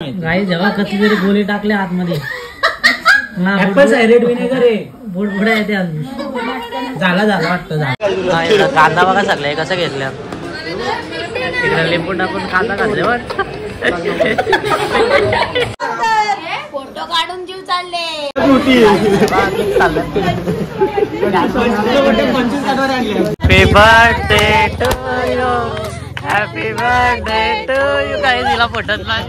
माहिती गाई जेव्हा कधी तरी गोळी टाकले आतमध्ये ऍपल सायरेट विनेगर आहे बुडबुड्या येते अजून झाला वाटतं कांदा बघा सगळ्या कसं घेतल्या तिकडे लिंबू टाकून कांदा घातले फोटो काढून जीव चालले happy birthday to you happy birthday to you काही दिला फुटत नाही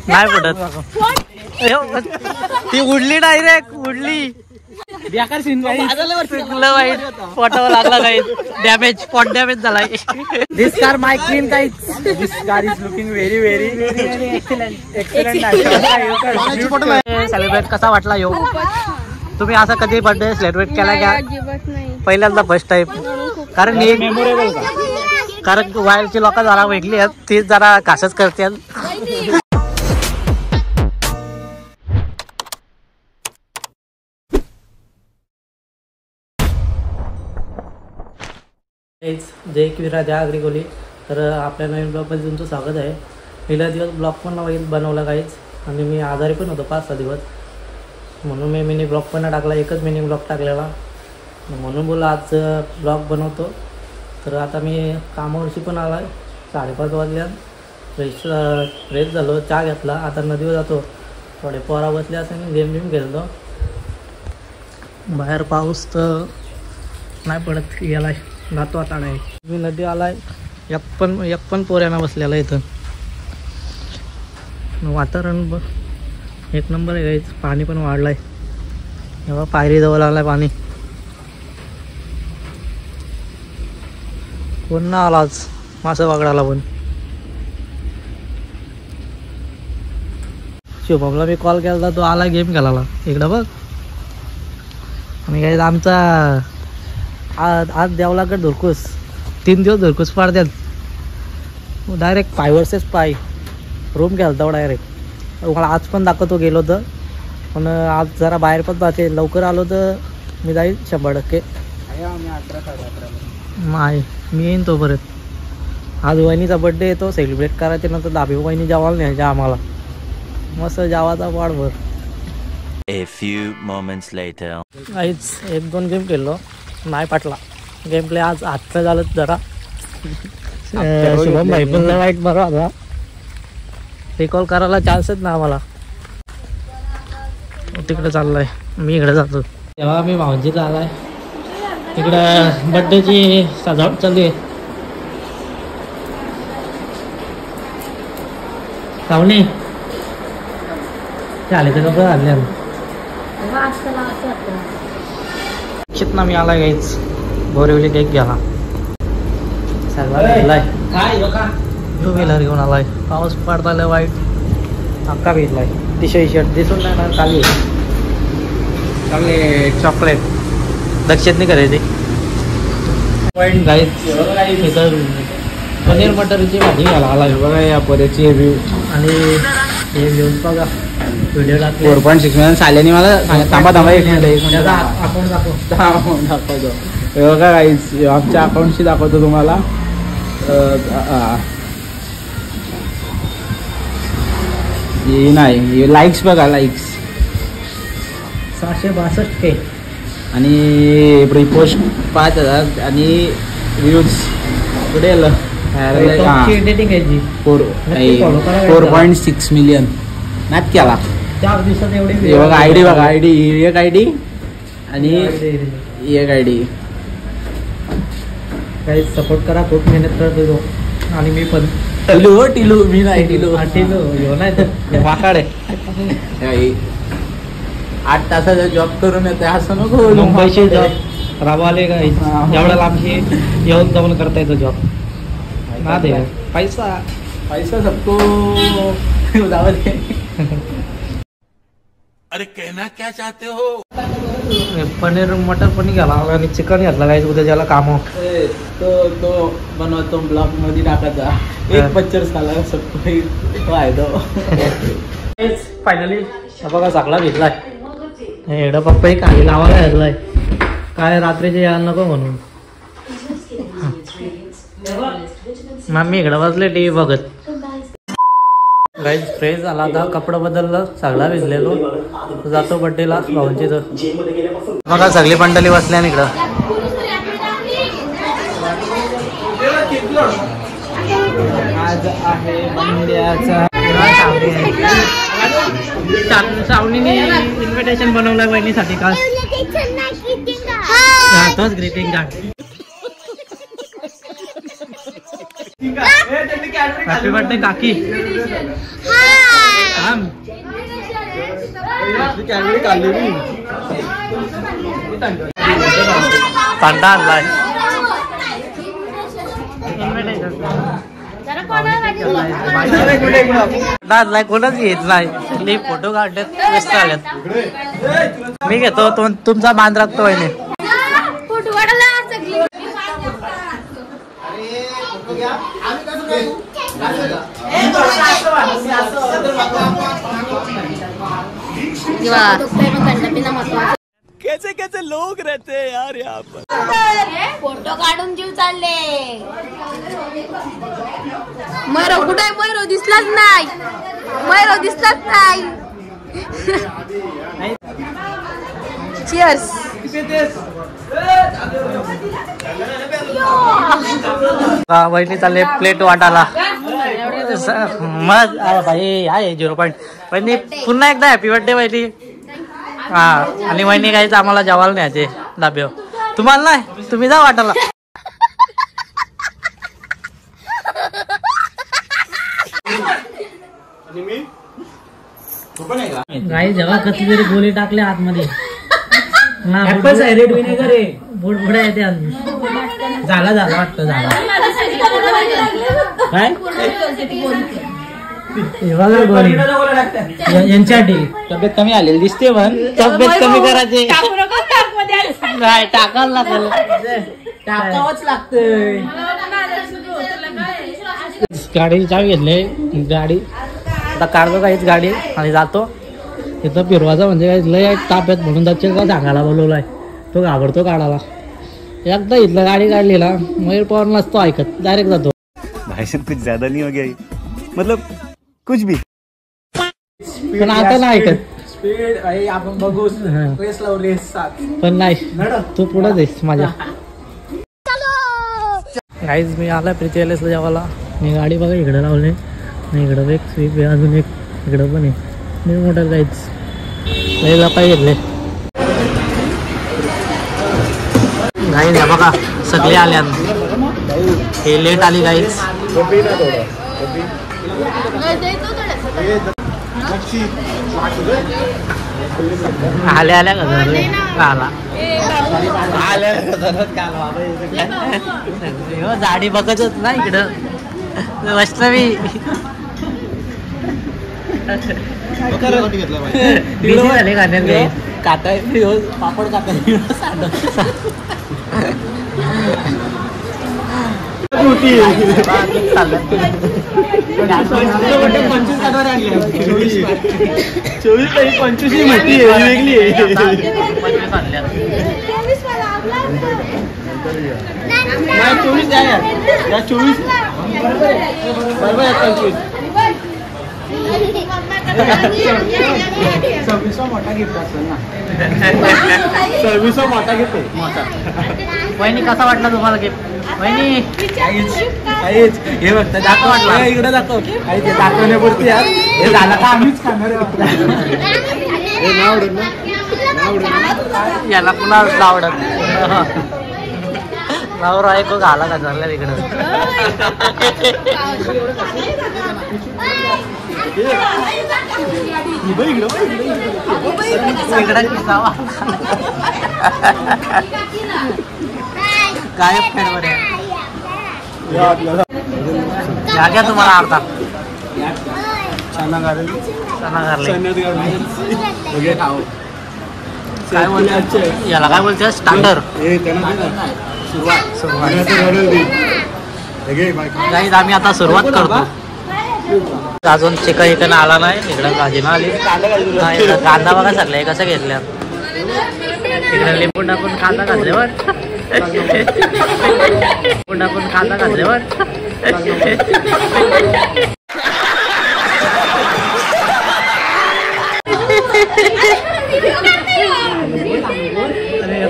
नाही फुटत ती उडली डायरेक्ट उडली बेकार सीन वाईट पोटावर लागला काही डॅमेज पॉट डॅमेज झालाय दिस कार माय क्लीन काही this car is looking very very excellent celebrate कसा वाटला यो तुम्ही असा कधी बर्थडे सेलिब्रेट केला का पहिल्यांदा फर्स्ट टाइम कारण एक मेमोरेबल कारण बाहेरची लोक जरा वेगळी आहेत ती जरा कासच करतात जय किरा द्या अग्रिकोली तर आपल्या नवीन ब्लॉगमध्ये तुमचं स्वागत आहे. पहिला दिवस ब्लॉग पण बनवला काहीच आणि मी आजारी पण होतो 5-6 दिवस म्हणून मी मिनी ब्लॉग पण टाकला एकच मिनी ब्लॉग टाकलेला म्हणून बोला आज ब्लॉग बनवतो. तर आता मी कामावरशी पण आला आहे 5:30 वाजल्यात फ्रेश झालो चहा घेतला आता नदीवर जातो थोडे पोरा बसले असं गेम बिम खेळतो बाहेर पाऊस तर नाही पडत याला जातो आता नाही मी नदी आलाय एक पण पोऱ्यांना बसलेला इथं वातावरण एक नंबर आहे गाईच पाणी पण वाढलाय तेव्हा पायरी जवळ आलाय पाणी कोण ना आला आज मासा वागडाला पण शुभमला मी कॉल केला तो आला गेम खेळायला इकडं बघ आणि काय आमचा आज देवलागड धुरकूस 3 दिवस धुरकूस पाडतात डायरेक्ट 5 वर्सेस 5 रूम घ्यालता डायरेक्ट मला आज पण दाखवतो गेलो तर पण आज जरा बाहेर पण जाते लवकर आलो तर मी जाईल 100% नाही मी येईन तो परत आज वहिनीचा बड्डे येतो सेलिब्रेट करायचे नंतर दाबी वहिनी जेवायला न्यायच्या आम्हाला मस्त जेवाचा वाढभर. A few moments later. काहीच 1-2 गेम खेळलो नाही पाटला गेम प्ले आज आजचं झालं जरा शुभम भाई पण वाईट बरं आता रिकॉल करायला चान्सच ना आम्हाला तिकडे चाललाय मी इकडे जातो तेव्हा मी भावजीला आलाय तिकडं बड्डेची सजावट चालू आहे पाहुणे चाले तर कसं आणले ना मी आलाय काहीच बोरिवली केक घ्याला सगळा भेटलाय टू व्हीलर घेऊन आलाय पाऊस पडताय वाईट अक्का भेटलाय टी शर्ट दिसून नाही ना खाली चांगले चॉकलेट दक्षिण नाही करायचे वाईट गाईच इथं पनीर मटरची भाजी घ्यायला आलाय बघा या परेची रिव्ह्यू आणि हे घेऊन बघा व्हिडिओ टाकले 4.6 मिलियन साल्याने मला थांबा 1 मिनिट अकाउंट दाखवतो बघा गाईज आमच्या अकाउंटशी दाखवतो तुम्हाला नाही लाईक्स बघा लाईक्स 662K आणि रिपोस्ट 5000 आणि व्ह्यूज कुठे आलं 4.6 मिलियन नाच केला 4 दिवसात एवढे बघा आयडी बघा आयडी एक आयडी आणि एक आयडी काही सपोर्ट करा खूप मेहनत करतो आणि मी पण टिलू मी नाही टिलू नाही तर वाकाड आहे 8 तासाचा जॉब करून येते असं नको मुंबईचे जॉब राबवाले का एवढ्या लांबशी येऊन जाऊन करता येतो जॉब ना दे पैसा सबको अरे कहना क्या चाहते हो पनीर मटर पण घ्याला आणि चिकन घातला काय उद्या ज्याला काम तो बनवतो ब्लॉग मध्ये टाकायचा एक पिक्चर झाला सबको फायदा फायनली बघा चांगला भेटलाय एवढा पप्पा काही लावायला घेतलाय काय रात्रीचे यायला नको म्हणून मम्मी इकडे बसले टीव्ही बघत. गाईज फ्रेश झाला आता, कपडा बदललं, सगळा भिजलेलो, जातो बड्डेला भाऊंची. तर बघा सगळी मंडळी बसल्या इकडं. आज आहे बंड्याचा. सावनीने इन्व्हिटेशन बनवलंय बहिणीसाठी का? तोच ग्रीटिंग कार्ड. हॅपी बर्थडे काकी. पांडा आणलाय. कोणच घेत नाही, फोटो काढलेत व्यस्त आल्यात. मी घेतो तुमचा मान राखतो वहिनी. कैसे कैसे लोग रहते हैं यार यहाँ पर. फोटो काढून जीव चालले. मैरो कुठे? मैरो दिसलाच नाही. मैरो दिसलाच नाही. चिअर्स. वहिनी चालले प्लेट वाटायला. मग भाई आहे 0 पॉईंट. वहिनी पुन्हा एकदा हॅपी बर्थडे वहिनी. हा, आणि वहिनी काहीच आम्हाला जेवायला न्यायचे डाब्यावर. तुम्हाला नाही, तुम्ही जा वाटायला. गाई जेव्हा कधी तरी गोळी टाकल्या आतमध्ये. सायलेंट विनेगर आहे, बुडबुड्या येते अजून. झाला वाटतं झाला काय गोळी यांच्यासाठी. तब्येत कमी आलेली दिसते, पण तब्येत कमी करायची काय टाकायला टाकावंच लागतंय. गाडी चावी घेतली. गाडी आता काढतो काहीच गाडी आणि जातो. तिथं फिरवायचा म्हणजे काय लय ताप्यात म्हणून जायचे का सांगायला बोलवलाय. तो घाबरतो काढायला. एकदा इथलं गाडी काढलेला मयूर पवार नसतो ऐकत, डायरेक्ट जातो. भाषण कुछ ज्यादा नहीं हो गया, मतलब कुछ भी. पण आता नाही ऐकत. स्पीड भाई आपण बघू. रेस लावू, रेस 7. पण नाही, तू पुढे जाईस माझ्या. गाईज मी आला प्रीती एलएसला जेवायला. मी गाडी बघा इकडे लावली. इकडं एक स्वीप आहे, अजून एक इकडं पण आहे. न्यू मॉडेल गाईज लयला पाय घेतले. गाईज बघा सगळे आल्या. हे लेट आली गाईज. आल्या आला झाडी बघतच ना इकडं. वैष्णवी बिझी झाले गाण्यात. काटाय पापड काटाय. मोठा गिफ्ट असेल ना. 26 मोठा गिफ्ट आहे. वहिनी कसा वाटला तुम्हाला गिफ्ट? वहिनी हे बघता दाखव वाटलं इकडे दाखव. ते दाखवण्यापुरती यार हे झालं का आम्हीच खाणार. याला पुन्हा आवडत नवरा ऐकू घाला का चालल्या तिकडं. गायब खेळवर घ्या तुम्हाला अर्धा. काय बोलते याला? काय बोलते? स्टँडर्ड. गाईज आम्ही आता सुरुवात करतो. अजून चिकन आला नाही. इकडं भाजी ना आली. कांदा बघा सगळ्या कसं घेतल्या. इकडे लिंबू टाकून कांदा घातल्यावर आपण कांदा घातल्यावर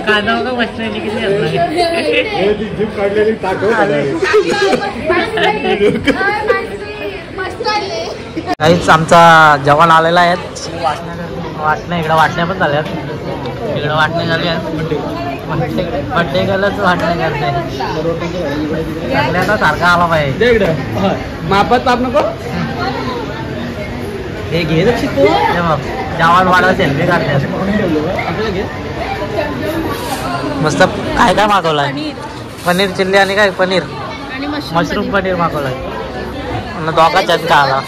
कांदा बघा बसलेली किती काहीच आमचा जवान आलेला आहे. वाटण्या इकडं वाटण्या पण झाल्यात. इकडं वाटण्या झाल्या. बड्डे गेलं वाटण्या करते. सगळ्यांना सारखा आला पाहिजे. मापात ताप नको हे घे जवान वाढवा सेल्फी काढतात. मस्त काय काय मागवलाय? पनीर चिल्ली आणि काय पनीर मशरूम पनीर मागवलाय. दोघांच्यात का आला.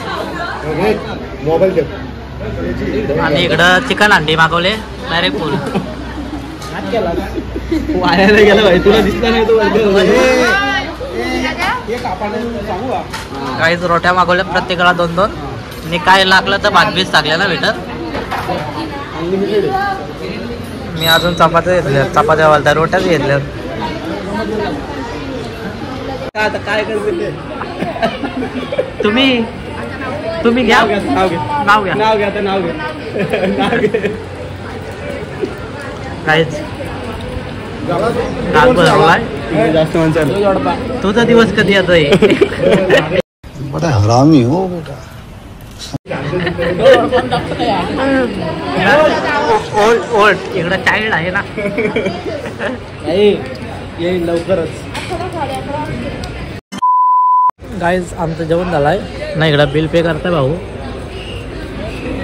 आणि इकडं चिकन अंडी मागवले डायरेक्ट फुल. वायाला गेला भाई तुला दिसला नाही तो. काहीच रोट्या मागवल्या प्रत्येकाला 2-2 आणि काय लागलं तर 5-20 टाकल्या ना भेटत. मी अजून चपात्या घेतल्या. चपात्या वालता रोट्याच घेतल्या. काय करते तुम्ही घ्या नाव घ्या काहीच जास्त माणसं. तुझा दिवस कधी येतोय? बड़ा हरामी हो बेटा. ओल्ड इकडं चाइल्ड आहे ना. येईल लवकरच. गाईज आमचं जेवण झालंय ना. इकडं बिल पे करताय भाऊ.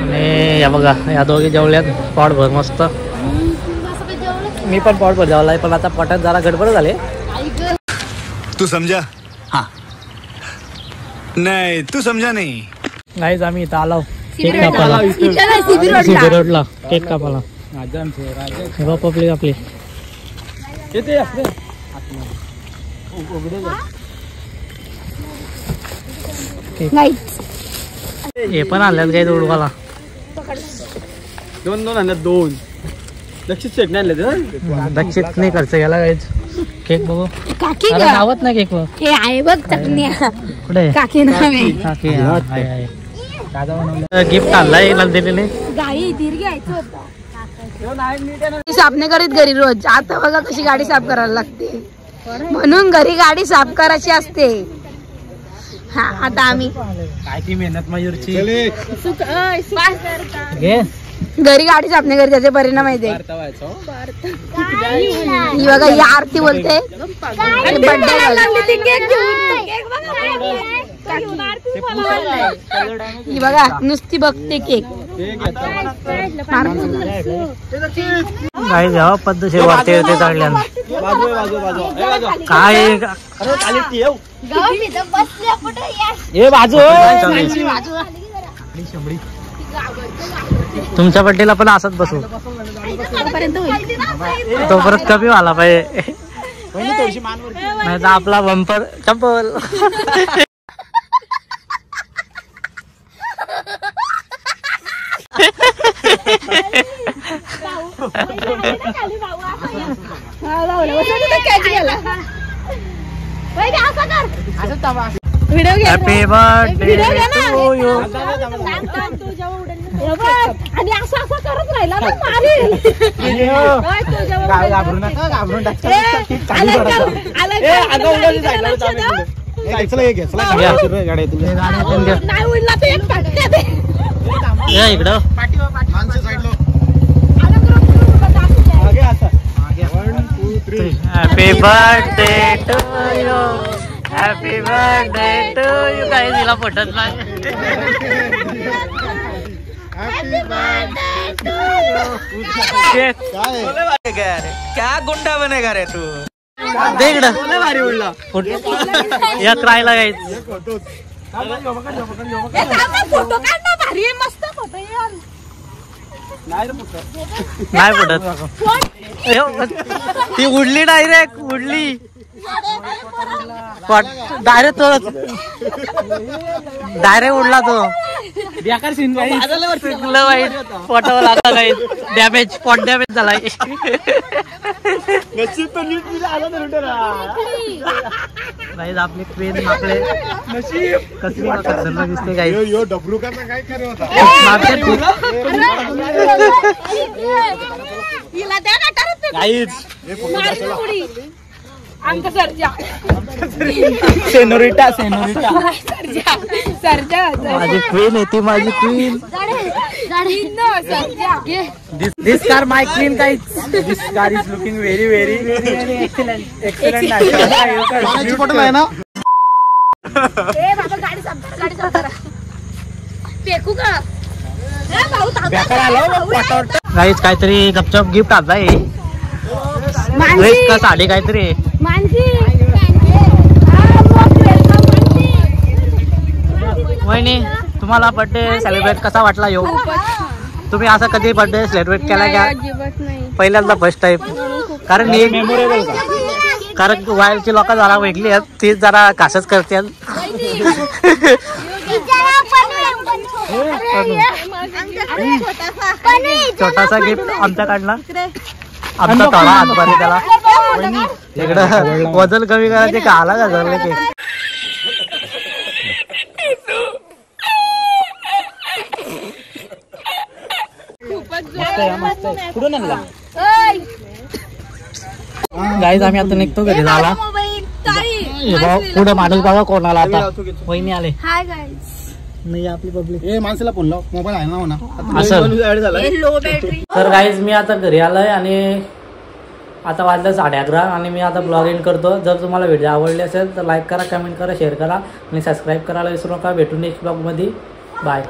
आणि या बघा या दोघे जेवल्यात पोटभर मस्त. मी पण पोटभर जेवलाय पण आता पोटात जरा गडबड झाले. तू समझा? हाँ. नहीं तू समझा नहीं. गाईज आम्ही इथं आलो केक CB कापायला. CB रोडला केक कापायला. पब्लिक आपली येते हे पण आणल्यात काही उडवाला. 2 आणल्यात 2. लक्षित सेट नाही आणले. दक्षित नाही खर्च गेला काहीच. केक बघू. काकी अरे नावत नाही केक वर. हे आहे बघ चटण्या. कुठे काकी नावे काकी आहे. गिफ्ट आणलाय दिलेले. गाई दीर घ्यायचं होतं. साफ नाही करीत घरी रोज. आता बघा कशी गाडी साफ करायला लागते. म्हणून घरी गाडी साफ करायची असते. हा आता आम्ही काय ती मेहनत मयूरची. घरी गाडी साफ नाही करीत त्याचे परिणाम माहिती. ही बघा ही आरती बोलते. ही बघा नुसती बघते केक. काय जेव्हा पद्धतशीर वाटते ते चालल्या. काय बाजू तुमच्या बड्डेला पण असंच बसू. तो परत कमी व्हायला पाहिजे. नाही तर आपला बंपर चप्पल. Happy birthday to you. आणि असं असं करत राहिला ना मारील. घाबरू नका घाबरून नाही उडला तर एक फटका दे. इकडं happy birthday to you. Happy birthday to you. काही तिला पटत नाही. क्या गुंडा बनेगा रे तू. इकडं भारी उडला. एक राहिला काही फोटो काढ ना. भारी आहे मस्त फोटो यार. नाही पटत. ती उडली डायरेक्ट उडली. डायरेक्ट उडला तो बेकार सीन वाईट पोटावर लागला काही डॅमेज स्पॉट डॅमेज झालाय. गाईज आपली ट्रेन मागले कसली खतरनाक दिसते गाईज. सेनोरिटा माझी क्वीन आहे ती माझी queen. This car my queen guys. This car is looking very very excellent आहे ना. गाईज काहीतरी गपचप गिफ्ट आणलाय. ड्रेस का साडी काहीतरी. वहिनी तुम्हाला बर्थडे सेलिब्रेट कसा वाटला येऊ? तुम्ही असा कधी बर्थडे सेलिब्रेट केला का? पहिल्यांदा फर्स्ट टाइम. कारण कारण वायरची लोक जरा वेगळी आहेत ती जरा कासच करतात. छोटासा गिफ्ट आमच्याकडला आमचा थोडा हातभारी त्याला. इकडं वजन कमी करायचे का आला का झालं की गाईज आम्ही आता निघतो घरी झाला. पुढे माणूस बघा कोणाला आता. वहिनी आले. Hi guys. नाही आपली पब्लिक माणसाला फोन लाव मोबाईल आहे ना म्हणा. तर गाईज मी आता घरी आलोय आणि आता वाजलं 11:30 आणि मी आता ब्लॉग एंड करतो. जर तुम्हाला व्हिडिओ आवडली असेल तर लाईक करा, कमेंट करा, शेअर करा आणि सबस्क्राईब करायला विसरू नका. भेटून नेक्स्ट ब्लॉगमध्ये. बाय.